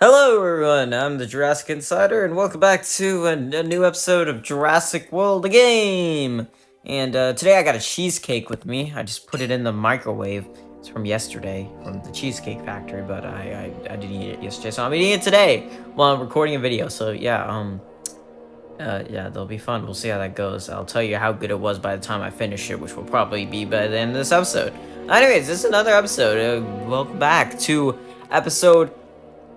Hello, everyone. I'm the Jurassic Insider, and welcome back to a new episode of Jurassic World, the game. And today I got a cheesecake with me. I just put it in the microwave. It's from yesterday, from the Cheesecake Factory, but I didn't eat it yesterday, so I'm eating it today while I'm recording a video. So yeah, that'll be fun. We'll see how that goes. I'll tell you how good it was by the time I finish it, which will probably be by the end of this episode. Anyways, this is another episode. Welcome back to episode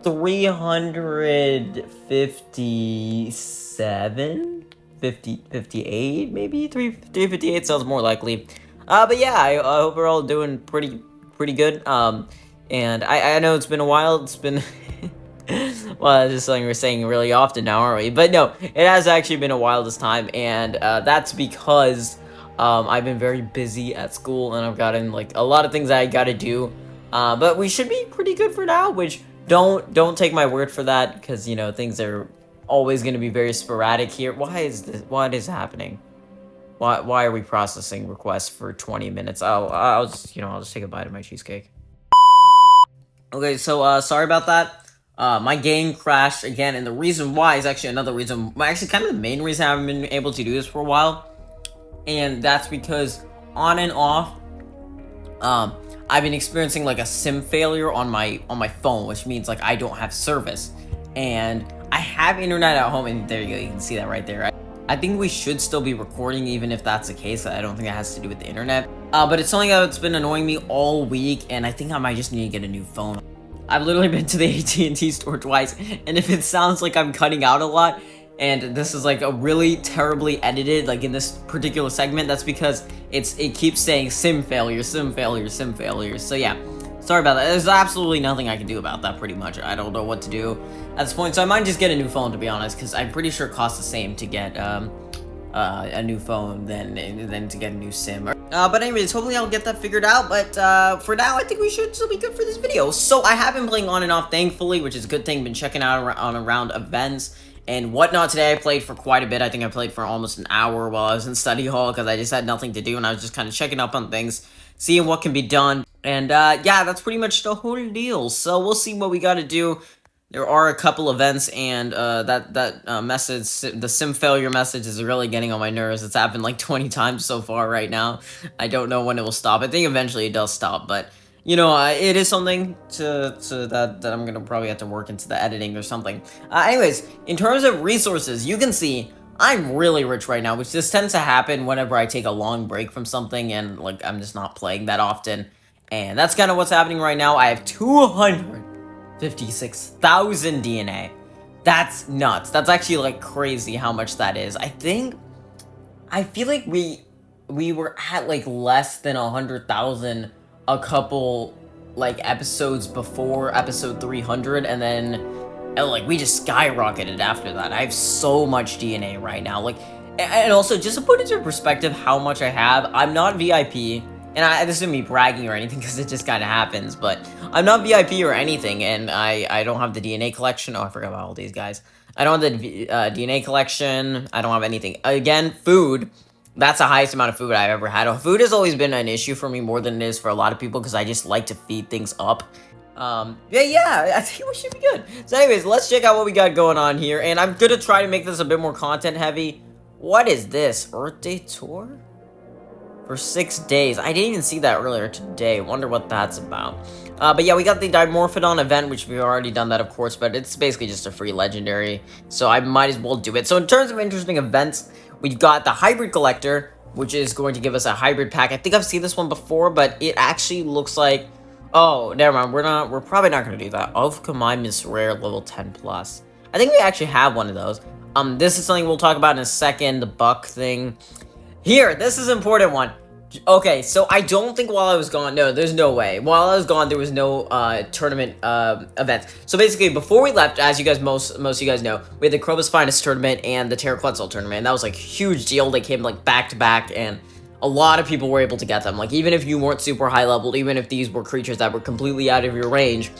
357 58 maybe 358 sounds more likely. But yeah, I hope we're all doing pretty good. And I know it's been a while. It's been well, this is something we're saying really often now, aren't we? But no, it has actually been a while this time, and that's because I've been very busy at school, and I've gotten like a lot of things I gotta do. But we should be pretty good for now, which don't take my word for that, because things are always going to be very sporadic here. What is happening? Why are we processing requests for 20 minutes? I'll just take a bite of my cheesecake. Okay, so sorry about that. My game crashed again, and the reason why is actually another reason. Actually, kind of the main reason I haven't been able to do this for a while, and that's because on and off, I've been experiencing like a SIM failure on my phone, which means like I don't have service, and I have internet at home, and there you go, you can see that right there. I think we should still be recording even if that's the case. I don't think it has to do with the internet, but it's something that's been annoying me all week, and I think I might just need to get a new phone. I've literally been to the AT&T store twice, and if it sounds like I'm cutting out a lot, and this is like a really terribly edited, like in this particular segment, that's because it keeps saying SIM failure, SIM failure, SIM failure. So yeah, sorry about that. There's absolutely nothing I can do about that, pretty much. I don't know what to do at this point, so I might just get a new phone, to be honest, because I'm pretty sure it costs the same to get a new phone than to get a new SIM. But anyways, hopefully I'll get that figured out, but for now, I think we should still be good for this video. So I have been playing on and off, thankfully, which is a good thing. Been checking out around events and whatnot. Today I played for quite a bit. I think I played for almost an hour while I was in study hall, because I just had nothing to do, and I was just kind of checking up on things, seeing what can be done. And yeah, that's pretty much the whole deal. So we'll see what we got to do. There are a couple events, and that message, the SIM failure message, is really getting on my nerves. It's happened like 20 times so far right now. I don't know when it will stop. I think eventually it does stop, but it is something that I'm gonna probably have to work into the editing or something. Anyways, in terms of resources, you can see I'm really rich right now, which just tends to happen whenever I take a long break from something and like I'm just not playing that often. And that's kind of what's happening right now. I have 256,000 DNA. That's nuts. That's actually like crazy how much that is. I feel like we were at like less than 100,000 a couple like episodes before episode 300, and then like we just skyrocketed after that. I have so much DNA right now, like, and also just to put into perspective how much I have, I'm not VIP, and this isn't me bragging or anything, because it just kind of happens, but I'm not VIP or anything, and I don't have the DNA collection. Oh, I forgot about all these guys. I don't have the DNA collection. I don't have anything. Again, food. That's the highest amount of food I've ever had. Food has always been an issue for me more than it is for a lot of people, because I just like to feed things up. Yeah, I think we should be good. So anyways, let's check out what we got going on here, and I'm gonna try to make this a bit more content heavy. What is this? Earth Day tour? For 6 days. I didn't even see that earlier today. Wonder what that's about. But yeah, we got the Dimorphodon event, which we've already done that, of course, but it's basically just a free legendary, so I might as well do it. So in terms of interesting events, we've got the Hybrid Collector, which is going to give us a hybrid pack. I think I've seen this one before, but it actually looks like... Oh, never mind. We're probably not going to do that. Of Kamai Miss Rare, level 10+. I think we actually have one of those. This is something we'll talk about in a second, the buck thing. Here, this is an important one. Okay, so I don't think while I was gone, no, there's no way. While I was gone, there was no tournament events. So basically, before we left, as you guys, most of you guys know, we had the Krobus Finest tournament and the Terra Quetzal tournament. And that was like a huge deal. They came like back to back, and a lot of people were able to get them. Like, even if you weren't super high leveled, even if these were creatures that were completely out of your range,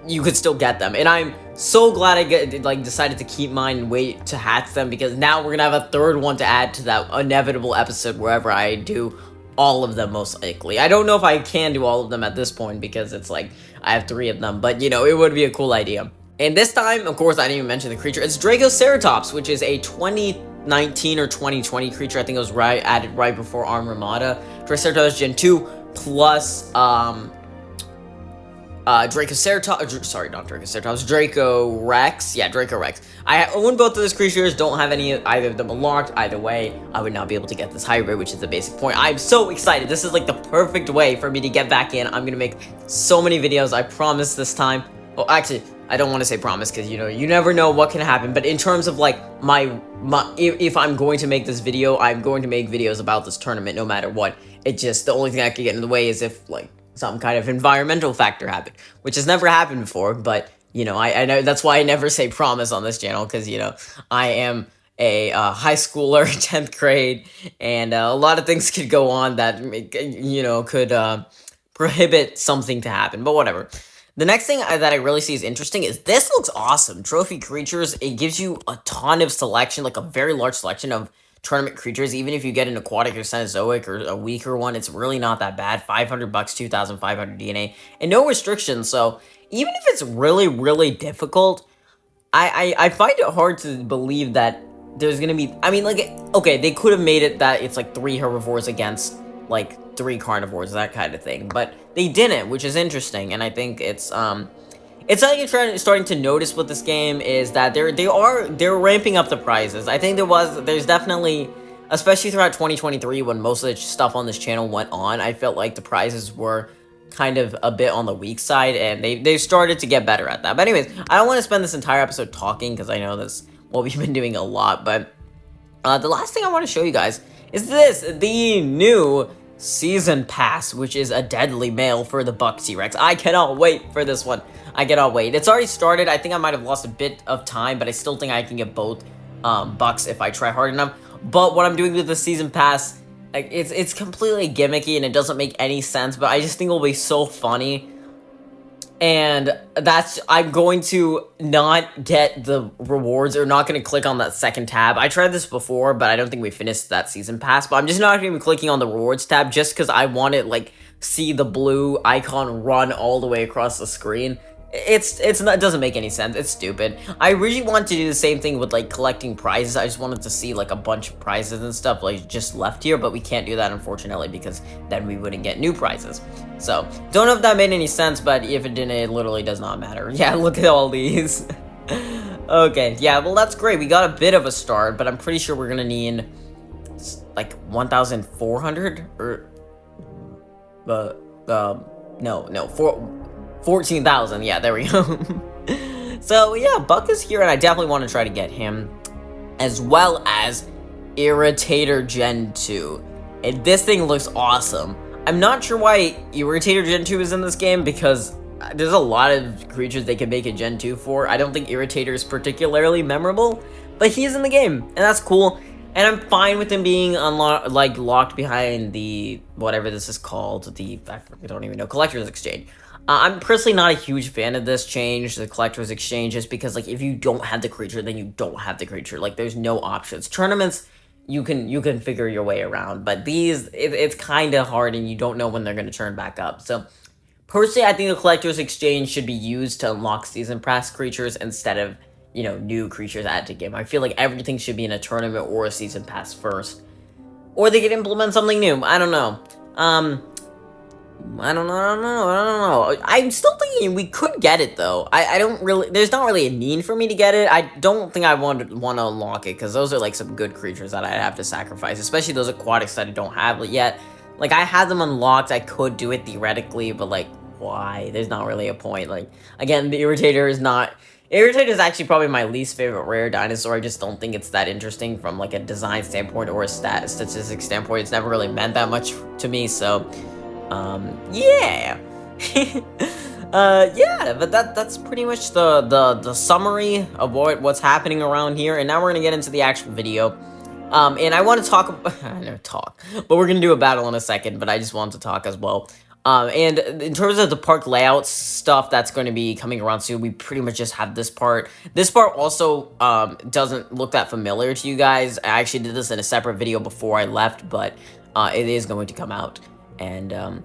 you could still get them. And I'm so glad I decided to keep mine and wait to hatch them, because now we're gonna have a third one to add to that inevitable episode wherever I do all of them, most likely. I don't know if I can do all of them at this point, because it's like I have 3 of them, but it would be a cool idea. And this time, of course, I didn't even mention the creature. It's Dracoceratops, which is a 2019 or 2020 creature. I think it was added right before Armada. Dracoceratops Gen 2 plus Dracoceratops, sorry, not Dracoceratops, Draco Rex. Yeah, Draco Rex. I own both of those creatures, don't have either of them unlocked. Either way, I would not be able to get this hybrid, which is the basic point. I'm so excited. This is like the perfect way for me to get back in. I'm gonna make so many videos, I promise this time. Oh, actually, I don't want to say promise because, you know, you never know what can happen. But in terms of like if I'm going to make this video, I'm going to make videos about this tournament no matter what. It just, the only thing that could get in the way is if like some kind of environmental factor happened, which has never happened before. But, you know, I know that's why I never say promise on this channel, because, you know, I am a high schooler, 10th grade, and a lot of things could go on that, you know, could prohibit something to happen, but whatever. The next thing that I really see is interesting is this looks awesome. Trophy creatures, it gives you a ton of selection, like a very large selection of tournament creatures. Even if you get an aquatic or Cenozoic or a weaker one, it's really not that bad. 500 bucks, 2,500 DNA, and no restrictions. So even if it's really, really difficult, I find it hard to believe that there's gonna be, I mean, like, okay, they could have made it that it's like 3 herbivores against like 3 carnivores, that kind of thing, but they didn't, which is interesting. And I think it's something you're starting to notice with this game is that they're ramping up the prizes. I think there's definitely, especially throughout 2023 when most of the stuff on this channel went on, I felt like the prizes were kind of a bit on the weak side, and they started to get better at that. But anyways, I don't want to spend this entire episode talking because I know that's what we've been doing a lot. But the last thing I want to show you guys is the new Season Pass, which is a deadly male for the Buck T-Rex. I cannot wait for this one. I cannot wait. It's already started. I think I might have lost a bit of time, but I still think I can get both Bucks if I try hard enough. But what I'm doing with the Season Pass, like, it's completely gimmicky and it doesn't make any sense, but I just think it'll be so funny. And I'm going to not get the rewards, or not going to click on that second tab. I tried this before, but I don't think we finished that Season Pass. But I'm just not going to be clicking on the rewards tab just because I want to, like, see the blue icon run all the way across the screen. It doesn't make any sense. It's stupid. I really want to do the same thing with like collecting prizes. I just wanted to see like a bunch of prizes and stuff like just left here, but we can't do that unfortunately because then we wouldn't get new prizes. So don't know if that made any sense, but if it didn't, it literally does not matter. Yeah, look at all these. Okay, yeah, well that's great. We got a bit of a start, but I'm pretty sure we're gonna need like 1,400 or no, 14,000, yeah, there we go. So, yeah, Buck is here, and I definitely want to try to get him, as well as Irritator Gen 2. And this thing looks awesome. I'm not sure why Irritator Gen 2 is in this game, because there's a lot of creatures they can make a Gen 2 for. I don't think Irritator is particularly memorable, but he's in the game, and that's cool. And I'm fine with him being locked behind the, whatever this is called, I don't even know, Collector's Exchange. I'm personally not a huge fan of this change, the Collector's Exchange, just because, like, if you don't have the creature, then you don't have the creature. Like, there's no options. Tournaments, you can figure your way around, but these, it's kind of hard, and you don't know when they're going to turn back up. So, personally, I think the Collector's Exchange should be used to unlock Season Pass creatures instead of, you know, new creatures added to game. I feel like everything should be in a tournament or a Season Pass first. Or they could implement something new. I don't know. I don't know. I'm still thinking we could get it, though. I don't really, there's not really a need for me to get it. I don't think I want to unlock it, because those are, like, some good creatures that I'd have to sacrifice, especially those aquatics that I don't have yet. Like, I had them unlocked, I could do it theoretically, but, like, why? There's not really a point. Like, again, the Irritator is actually probably my least favorite rare dinosaur. I just don't think it's that interesting from, like, a design standpoint or a statistic standpoint. It's never really meant that much to me, so... yeah. Yeah, but that's pretty much the summary of what's happening around here, and now we're gonna get into the actual video. And I want to but we're gonna do a battle in a second, but I just want to talk as well. And in terms of the park layout stuff that's going to be coming around soon, we pretty much just have this part. This part also doesn't look that familiar to you guys. I actually did this in a separate video before I left, but it is going to come out. And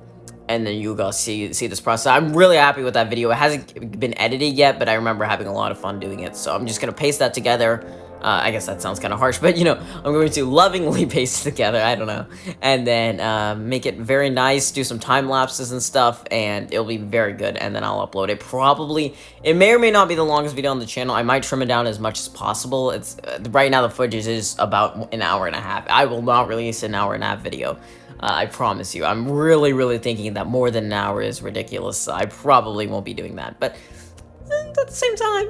and then you go see this process. I'm really happy with that video. It hasn't been edited yet, but I remember having a lot of fun doing it. So I'm just gonna paste that together. I guess that sounds kind of harsh, but I'm going to lovingly paste it together. I don't know, and then make it very nice. Do some time lapses and stuff, and it'll be very good. And then I'll upload it. Probably, it may or may not be the longest video on the channel. I might trim it down as much as possible. It's right now the footage is about an hour and a half. I will not release an hour and a half video. I promise you. I'm really, really thinking that more than an hour is ridiculous. I probably won't be doing that, but at the same time,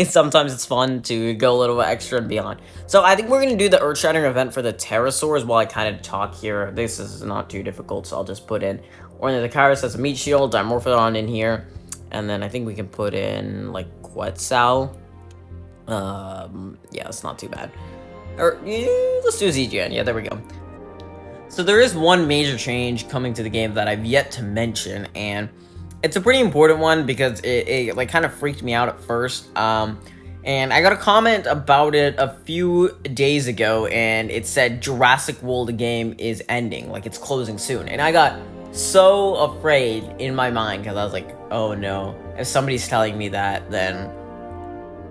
sometimes it's fun to go a little bit extra and beyond. So I think we're going to do the Earth-Shattering event for the pterosaurs while I kind of talk here. This is not too difficult, so I'll just put in Ornithocaris as a meat shield, Dimorphodon in here, and then I think we can put in, like, Quetzal. Yeah, it's not too bad. Or, yeah, let's do ZGN. Yeah, there we go. So there is one major change coming to the game that I've yet to mention, and it's a pretty important one because it like kind of freaked me out at first. And I got a comment about it a few days ago, and it said Jurassic World game is ending, like it's closing soon. And I got so afraid in my mind because I was like, oh no, if somebody's telling me that, then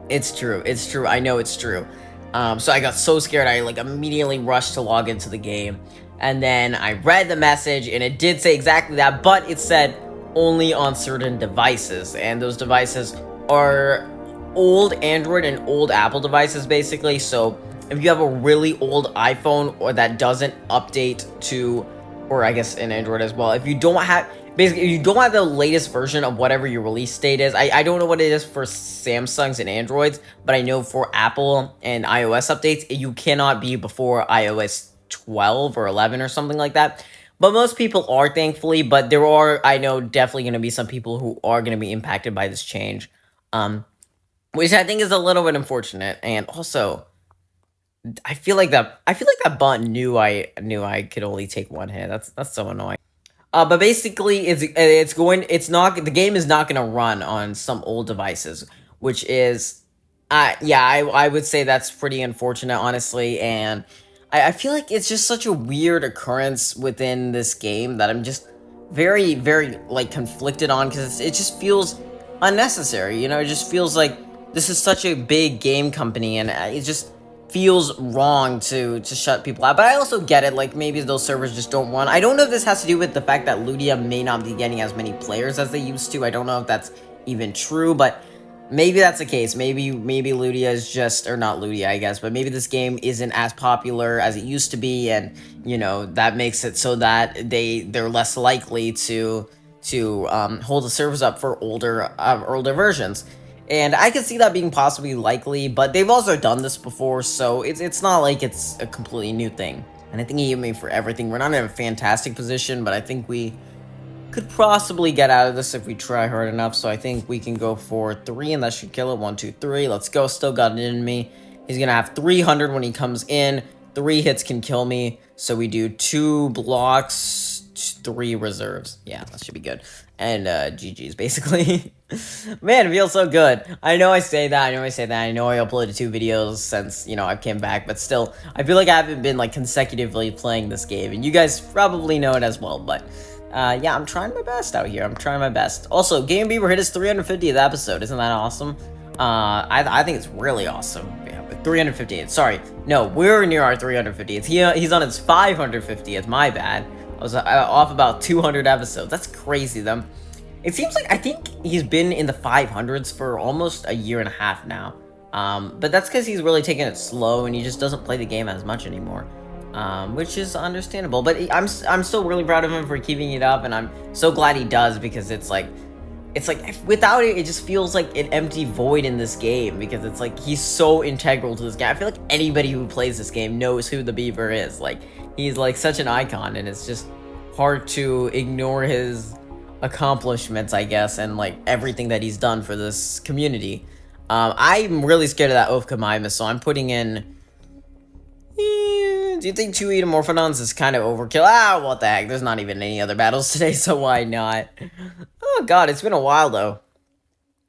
it's true. It's true. I know it's true. So I got so scared, I like immediately rushed to log into the game. And then I read the message, and it did say exactly that, but it said only on certain devices. And those devices are old Android and old Apple devices, basically. So if you have a really old iPhone or that doesn't update to, or I guess in Android as well, if you don't have, basically, if you don't have the latest version of whatever your release date is, I don't know what it is for Samsungs and Androids, but I know for Apple and iOS updates, you cannot be before iOS 12 or 11 or something like that. But most people are, thankfully, but there are, I know, definitely going to be some people who are going to be impacted by this change, which I think is a little bit unfortunate. And also, I feel like that bot knew I could only take one hit. That's so annoying. But basically, the game is not going to run on some old devices, which is, yeah, I would say that's pretty unfortunate, honestly, and I feel like it's just such a weird occurrence within this game that I'm just very, very, like, conflicted on, because it just feels unnecessary, it just feels like this is such a big game company, and it just feels wrong to shut people out. But I also get it, like, maybe those servers just don't run. I don't know if this has to do with the fact that Ludia may not be getting as many players as they used to. I don't know if that's even true, but maybe that's the case. Maybe Ludia is just, or not Ludia, I guess, but maybe this game isn't as popular as it used to be, and that makes it so that they're less likely to hold the servers up for older versions. And I can see that being possibly likely, but they've also done this before, so it's not like it's a completely new thing. And I think he hit me for everything. We're not in a fantastic position, but I think we could possibly get out of this if we try hard enough. So I think we can go for 3, and that should kill it. 1, 2, 3. Let's go. Still got it in me. He's gonna have 300 when he comes in. 3 hits can kill me. So we do 2 blocks, 3 reserves. Yeah, that should be good. And GG's, basically. Man, it feels so good. I know I say that. I know I uploaded 2 videos since, I came back. But still, I feel like I haven't been, like, consecutively playing this game. And you guys probably know it as well. But, yeah, I'm trying my best out here. I'm trying my best. Also, Game Beaver hit his 350th episode. Isn't that awesome? I think it's really awesome. Yeah, but 358. Sorry. No, we're near our 350th. He's on his 550th. My bad. I was off about 200 episodes. That's crazy, though. It seems like I think he's been in the 500s for almost a year and a half now. But that's because he's really taking it slow, and he just doesn't play the game as much anymore. Which is understandable. But I'm still really proud of him for keeping it up, and I'm so glad he does, because it's like without it, it just feels like an empty void in this game, because it's like he's so integral to this game. I feel like anybody who plays this game knows who the Beaver is. Like, he's like such an icon, and it's just hard to ignore his accomplishments, I guess, and like everything that he's done for this community. I'm really scared of that Oath Kamimus, so I'm putting in. Do you think 2 Edomorphodons is kind of overkill? Ah, what the heck? There's not even any other battles today, so why not? Oh god, it's been a while though.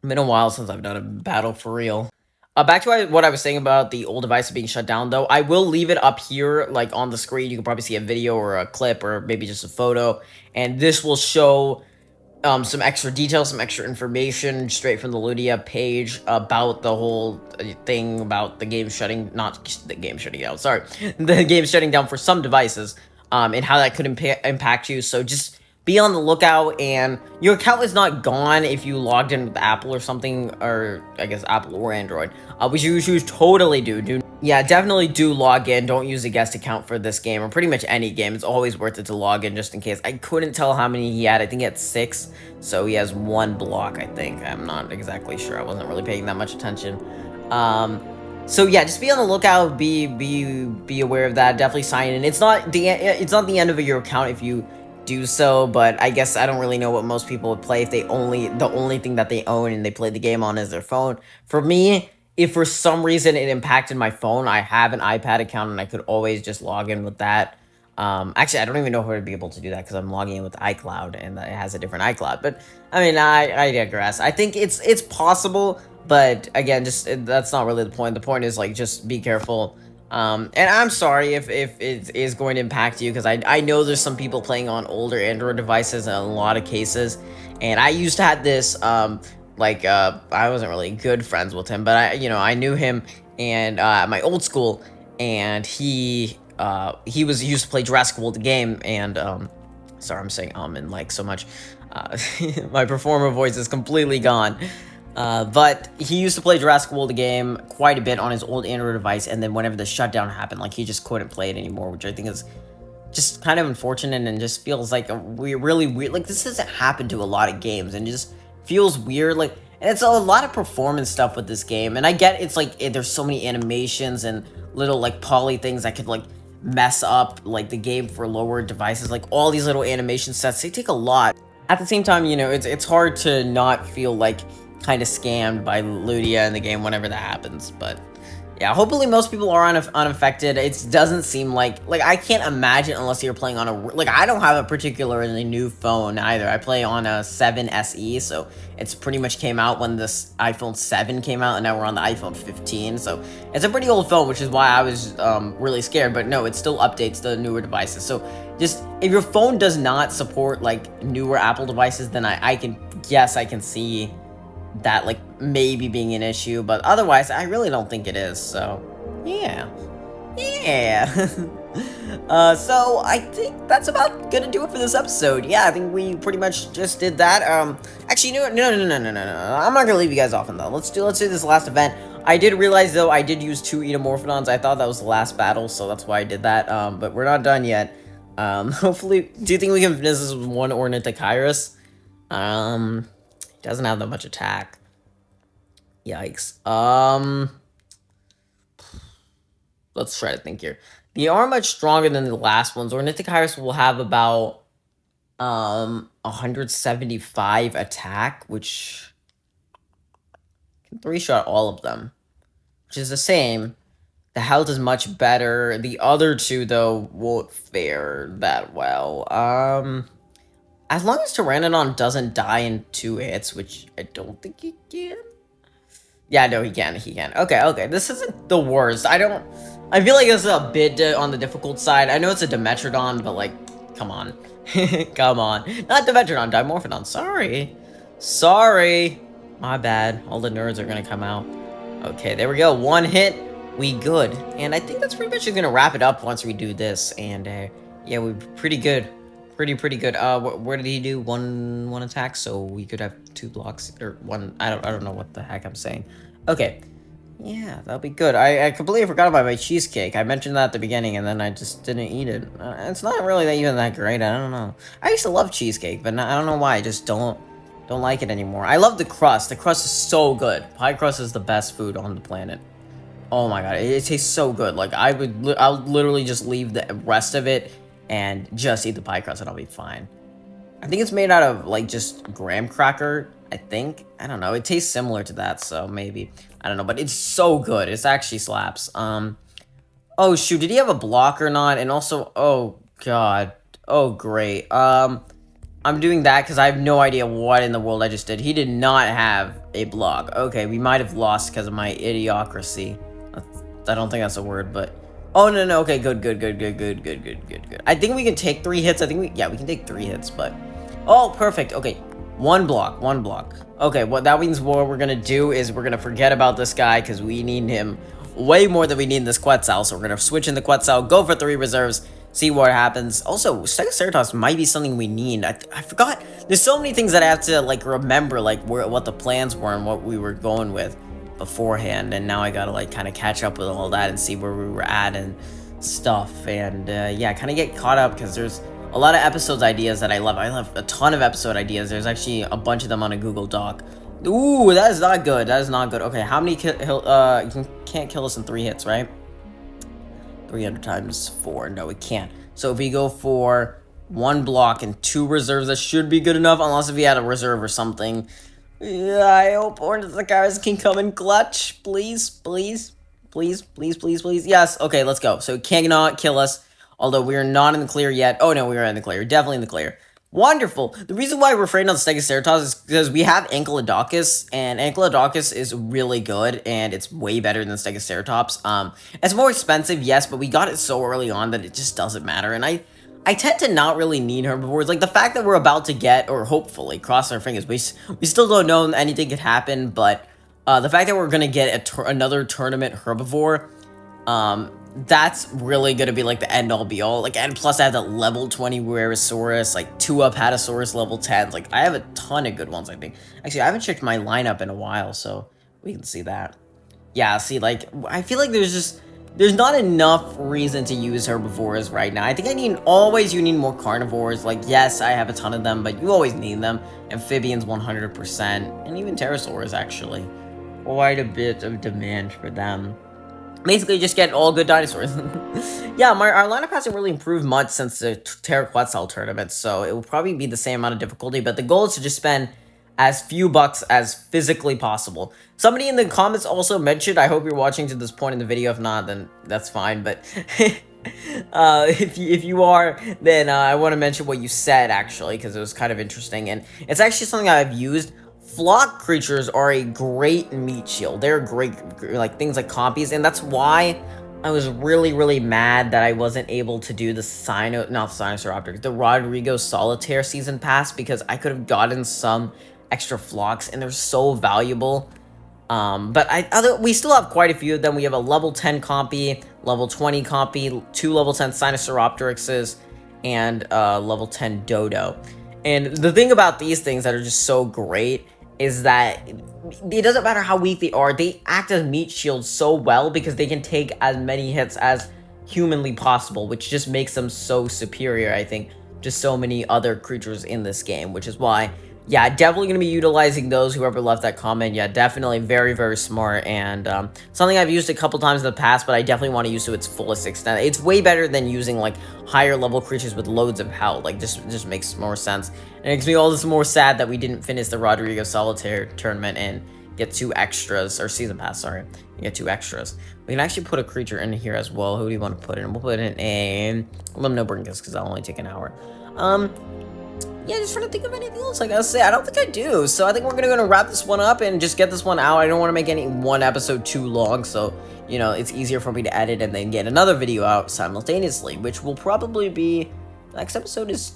It's been a while since I've done a battle for real. Back to what I was saying about the old device being shut down, though, I will leave it up here, like on the screen. You can probably see a video or a clip or maybe just a photo, and this will show some extra details, some extra information straight from the Ludia page about the whole thing about the game shutting, not the game shutting down, sorry, the game shutting down for some devices, and how that could impact you. So just be on the lookout, and your account is not gone if you logged in with Apple or something, or I guess Apple or Android, which you should totally do. Yeah, definitely do log in. Don't use a guest account for this game, or pretty much any game. It's always worth it to log in just in case. I couldn't tell how many he had. I think he had 6, so he has 1 block, I think. I'm not exactly sure. I wasn't really paying that much attention. So yeah, just be on the lookout. Be aware of that. Definitely sign in. It's not the end of your account if you do so, but I guess I don't really know what most people would play if the only thing that they own and they play the game on is their phone. For me, if for some reason it impacted my phone, I have an iPad account and I could always just log in with that. Actually, I don't even know if I would be able to do that because I'm logging in with iCloud and it has a different iCloud. But I mean, I digress. I think it's possible, but again, just that's not really the point. The point is like just be careful. And I'm sorry if it is going to impact you, because I know there's some people playing on older Android devices in a lot of cases, and I used to have this I wasn't really good friends with him, but I knew him and my old school, and he used to play Jurassic World the game, and sorry, I'm saying and like so much. My performer voice is completely gone. But he used to play Jurassic World the game quite a bit on his old Android device, and then whenever the shutdown happened, like, he just couldn't play it anymore, which I think is just kind of unfortunate and just feels like really weird. Like, this doesn't happen to a lot of games, and it just feels weird. Like, and it's a lot of performance stuff with this game, and I get it's like there's so many animations and little like poly things that could like mess up like the game for lower devices. Like all these little animation sets, they take a lot. At the same time, it's hard to not feel like kind of scammed by Ludia in the game whenever that happens. But yeah, hopefully most people are unaffected. It doesn't seem like I can't imagine unless you're playing on I don't have a particularly new phone either. I play on a 7 SE, so it's pretty much came out when this iPhone 7 came out, and now we're on the iPhone 15. So it's a pretty old phone, which is why I was really scared. But no, it still updates the newer devices. So just if your phone does not support like newer Apple devices, then I can see that like maybe being an issue, but otherwise I really don't think it is. So yeah. So I think that's about gonna do it for this episode. Yeah, I think we pretty much just did that. Actually, no, I'm not gonna leave you guys off on that. Let's do this last event. I did realize though I did use 2 Edomorphodons. I thought that was the last battle, so that's why I did that. But we're not done yet. Hopefully, do you think we can finish this with 1 Ornithokairos? Doesn't have that much attack. Yikes. Let's try to think here. They are much stronger than the last ones. Ornithokairos will have about 175 attack, which can 3-shot all of them, which is the same. The health is much better. The other 2 though won't fare that well. As long as Pteranodon doesn't die in 2 hits, which I don't think he can. Yeah, no, he can. Okay, this isn't the worst. I feel like this is a bit on the difficult side. I know it's a Dimetrodon, but like, come on. Come on. Not Dimetrodon, Dimorphodon. Sorry. My bad. All the nerds are gonna come out. Okay, there we go. 1 hit. We good. And I think that's pretty much gonna wrap it up once we do this. And yeah, we're pretty good. Pretty good. Where did he do? One attack, so we could have 2 blocks or 1. I don't know what the heck I'm saying. Okay, yeah, that'll be good. I completely forgot about my cheesecake. I mentioned that at the beginning, and then I just didn't eat it. It's not really even that great. I don't know. I used to love cheesecake, but I don't know why. I just don't like it anymore. I love the crust. The crust is so good. Pie crust is the best food on the planet. Oh my god, it tastes so good. Like I'll literally just leave the rest of it and just eat the pie crust and I'll be fine. I think it's made out of, like, just graham cracker, I think. I don't know. It tastes similar to that, so maybe. I don't know, but it's so good. It actually slaps. Oh, shoot. Did he have a block or not? And also, oh, God. Oh, great. I'm doing that because I have no idea what in the world I just did. He did not have a block. Okay, we might have lost because of my idiocracy. I don't think that's a word, but... Oh, no, no, okay, good. I think we can take 3 hits. Yeah, we can take 3 hits, but... Oh, perfect. Okay, one block. Okay, what that means what we're gonna do is we're gonna forget about this guy because we need him way more than we need this Quetzal. So we're gonna switch in the Quetzal, go for 3 reserves, see what happens. Also, Stegoceratops might be something we need. I forgot. There's so many things that I have to, like, remember, like, what the plans were and what we were going with beforehand. And now I gotta, like, kind of catch up with all that and see where we were at and stuff. And, yeah, kind of get caught up because there's a lot of episodes ideas that I love. I love a ton of episode ideas. There's actually a bunch of them on a Google Doc. Ooh, that is not good. That is not good. Okay, how many you can't kill us in 3 hits, right? 300 times 4. No, we can't. So if we go for 1 block and 2 reserves, that should be good enough, unless if we had a reserve or something. Yeah, I hope Ornithopteryx can come in clutch. Please. Yes, okay, let's go. So it cannot kill us, although we are not in the clear yet. Oh, no, we are in the clear. Definitely in the clear. Wonderful. The reason why we're afraid on Stegoceratops is because we have Ankylodocus, and Ankylodocus is really good, and it's way better than Stegoceratops. It's more expensive, yes, but we got it so early on that it just doesn't matter, and I tend to not really need herbivores. Like, the fact that we're about to get, or hopefully, cross our fingers, we still don't know anything could happen, but the fact that we're going to get another tournament herbivore, that's really gonna be like the end all be all. Like, and plus I have the level 20 Werosaurus, like 2 Apatosaurus level 10s. Like, I have a ton of good ones, I think. Actually, I haven't checked my lineup in a while, so we can see that. Yeah, see, like, I feel like there's not enough reason to use herbivores right now. I think you need more carnivores. Like, yes, I have a ton of them, but you always need them. Amphibians 100%, and even pterosaurs, actually. Quite a bit of demand for them. Basically, just get all good dinosaurs. Yeah, our lineup hasn't really improved much since the Terra Quetzal tournament, so it will probably be the same amount of difficulty, but the goal is to just spend as few bucks as physically possible. Somebody in the comments also mentioned, I hope you're watching to this point in the video. If not, then that's fine, but if you are, then I want to mention what you said, actually, because it was kind of interesting, and it's actually something I've used. Flock creatures are a great meat shield. They're great, like, things like compies, and that's why I was really mad that I wasn't able to do the the Rodrigo Solitaire Season Pass, because I could have gotten some extra flocks, and they're so valuable. But we still have quite a few of them. We have a level 10 compy, level 20 compy, 2 level 10 Sinosauropteryxes, and level 10 Dodo. And the thing about these things that are just so great is that it doesn't matter how weak they are, they act as meat shields so well because they can take as many hits as humanly possible, which just makes them so superior, I think, to so many other creatures in this game, which is why, yeah, definitely going to be utilizing those, whoever left that comment. Yeah, definitely very smart, and something I've used a couple times in the past, but I definitely want to use to its fullest extent. It's way better than using, like, higher level creatures with loads of health. Like, this just makes more sense. And it makes me all this more sad that we didn't finish the Rodrigo Solitaire tournament and get 2 extras, or season pass, sorry. Get 2 extras. We can actually put a creature in here as well. Who do you want to put in? We'll put in a Limnobringus, because that'll only take an hour. Yeah, just trying to think of anything else I gotta say. I don't think I do. So I think we're gonna wrap this one up and just get this one out. I don't want to make any one episode too long, so, you know, it's easier for me to edit and then get another video out simultaneously, which will probably be... Next episode is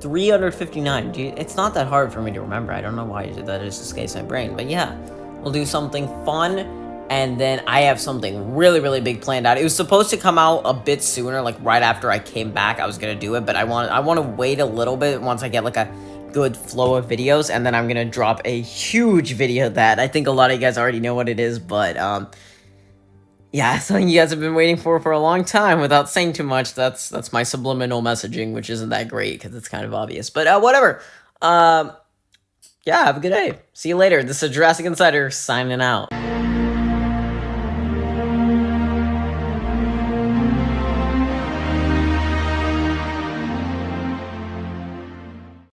359. Dude, it's not that hard for me to remember. I don't know why that just escapes my brain. But yeah, we'll do something fun. And then I have something really big planned out. It was supposed to come out a bit sooner, like right after I came back. I was gonna do it, but I want to wait a little bit once I get like a good flow of videos, and then I'm gonna drop a huge video that I think a lot of you guys already know what it is. But yeah, something you guys have been waiting for a long time. Without saying too much, that's my subliminal messaging, which isn't that great because it's kind of obvious. But whatever. Yeah, have a good day. See you later. This is Jurassic Insider signing out.